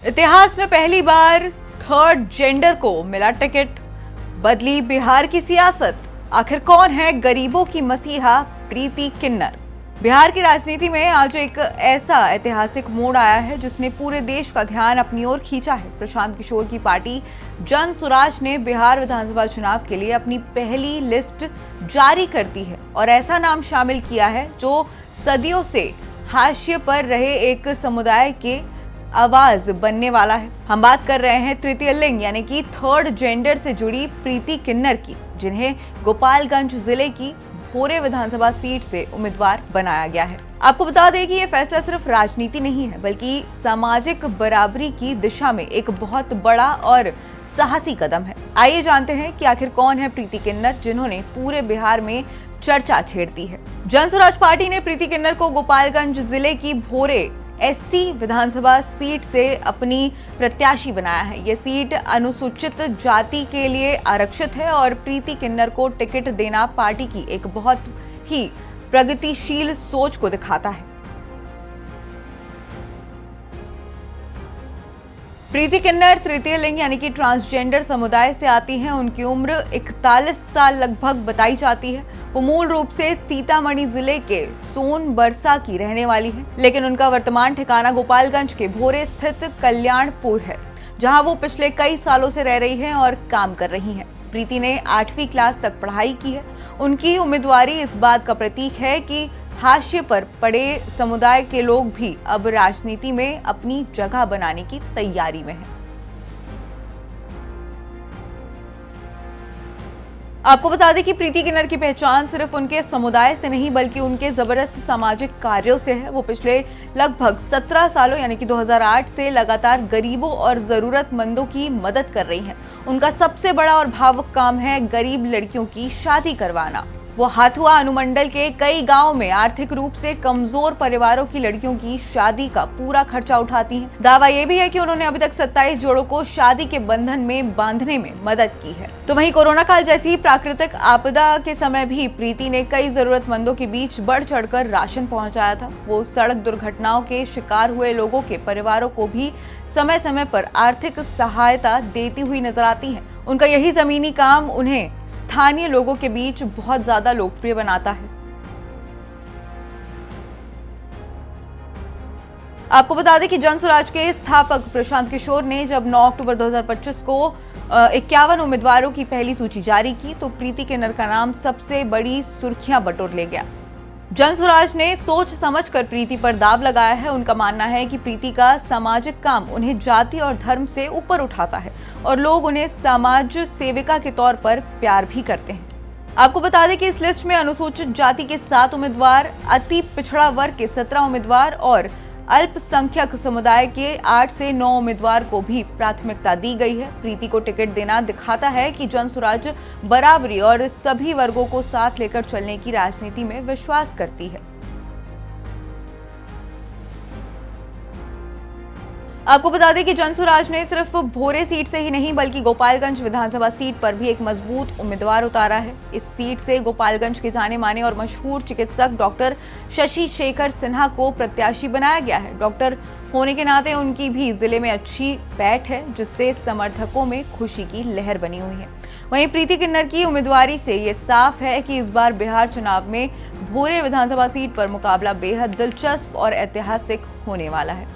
इतिहास में पहली बार थर्ड जेंडर को मिला टिकट, बदली बिहार की सियासत। आखिर कौन है गरीबों की मसीहा प्रीति किन्नर? बिहार की राजनीति में आज एक ऐसा ऐतिहासिक मोड़ आया है जिसने पूरे देश का ध्यान अपनी ओर खींचा है। प्रशांत किशोर की पार्टी जन सुराज ने बिहार विधानसभा चुनाव के लिए अपनी पहली लिस्ट जारी कर दी है और ऐसा नाम शामिल किया है जो सदियों से हाशिए पर रहे एक समुदाय के आवाज बनने वाला है। हम बात कर रहे हैं तृतीय लिंग यानी कि थर्ड जेंडर से जुड़ी प्रीति किन्नर की, जिन्हें गोपालगंज जिले की भोरे विधानसभा सीट से उम्मीदवार बनाया गया है। आपको बता दें कि यह फैसला सिर्फ राजनीति नहीं है बल्कि सामाजिक बराबरी की दिशा में एक बहुत बड़ा और साहसी कदम है। आइए जानते हैं कि आखिर कौन है प्रीति किन्नर, जिन्होंने पूरे बिहार में चर्चा छेड़ दी है। जन स्वराज पार्टी ने प्रीति किन्नर को गोपालगंज जिले की भोरे एससी विधानसभा सीट से अपनी प्रत्याशी बनाया है। यह सीट अनुसूचित जाति के लिए आरक्षित है और प्रीति किन्नर को टिकट देना पार्टी की एक बहुत ही प्रगतिशील सोच को दिखाता है। प्रीति किन्नर तृतीय लिंग यानी कि ट्रांसजेंडर समुदाय से आती हैं। उनकी उम्र 41 साल लगभग बताई जाती है। वो मूल रूप से सीतामढ़ी जिले के सोनबरसा की रहने वाली है, लेकिन उनका वर्तमान ठिकाना गोपालगंज के भोरे स्थित कल्याणपुर है, जहां वो पिछले कई सालों से रह रही हैं और काम कर रही हैं। प्रीति ने 8वीं क्लास तक पढ़ाई की है। उनकी उम्मीदवारी इस बात का प्रतीक है कि हाशिए पर पड़े समुदाय के लोग भी अब राजनीति में अपनी जगह बनाने की तैयारी में हैं। आपको बता दें कि प्रीति किन्नर की पहचान सिर्फ उनके समुदाय से नहीं बल्कि उनके जबरदस्त सामाजिक कार्यों से है। वो पिछले लगभग 17 सालों यानी कि 2008 से लगातार गरीबों और जरूरतमंदों की मदद कर रही हैं। उनका सबसे बड़ा और भावुक काम है गरीब लड़कियों की शादी करवाना। वो हाथुआ अनुमंडल के कई गांवों में आर्थिक रूप से कमजोर परिवारों की लड़कियों की शादी का पूरा खर्चा उठाती हैं। दावा यह भी है कि उन्होंने अभी तक 27 जोड़ों को शादी के बंधन में बांधने में मदद की है। तो वहीं कोरोना काल जैसी प्राकृतिक आपदा के समय भी प्रीति ने कई जरूरतमंदों के बीच बढ़ चढ़कर राशन पहुंचाया था। वो सड़क दुर्घटनाओं के शिकार हुए लोगों के परिवारों को भी समय समय पर आर्थिक सहायता देती हुई नजर आती हैं। उनका यही जमीनी काम उन्हें स्थानीय लोगों के बीच बहुत ज्यादा लोकप्रिय बनाता है। आपको बता दें कि जन स्वराज के स्थापक प्रशांत किशोर ने जब 9 अक्टूबर 2025 को 51 उम्मीदवारों की पहली सूची जारी की तो प्रीति किन्नर का नाम सबसे बड़ी सुर्खियां बटोर ले गया। जन स्वराज ने सोच समझकर प्रीति पर दाव लगाया है। उनका मानना है कि प्रीति का सामाजिक काम उन्हें जाति और धर्म से ऊपर उठाता है और लोग उन्हें समाज सेविका के तौर पर प्यार भी करते हैं। आपको बता दें कि इस लिस्ट में अनुसूचित जाति के 7 उम्मीदवार, अति पिछड़ा वर्ग के 17 उम्मीदवार और अल्पसंख्यक समुदाय के 8 से 9 उम्मीदवार को भी प्राथमिकता दी गई है। प्रीति को टिकट देना दिखाता है कि जन स्वराज बराबरी और सभी वर्गों को साथ लेकर चलने की राजनीति में विश्वास करती है। आपको बता दें कि जन स्वराज ने सिर्फ भोरे सीट से ही नहीं बल्कि गोपालगंज विधानसभा सीट पर भी एक मजबूत उम्मीदवार उतारा है। इस सीट से गोपालगंज के जाने माने और मशहूर चिकित्सक डॉक्टर शशि शेखर सिन्हा को प्रत्याशी बनाया गया है। डॉक्टर होने के नाते उनकी भी जिले में अच्छी पैठ है, जिससे समर्थकों में खुशी की लहर बनी हुई है। वहीं प्रीति किन्नर की उम्मीदवारी से ये साफ है कि इस बार बिहार चुनाव में भोरे विधानसभा सीट पर मुकाबला बेहद दिलचस्प और ऐतिहासिक होने वाला है।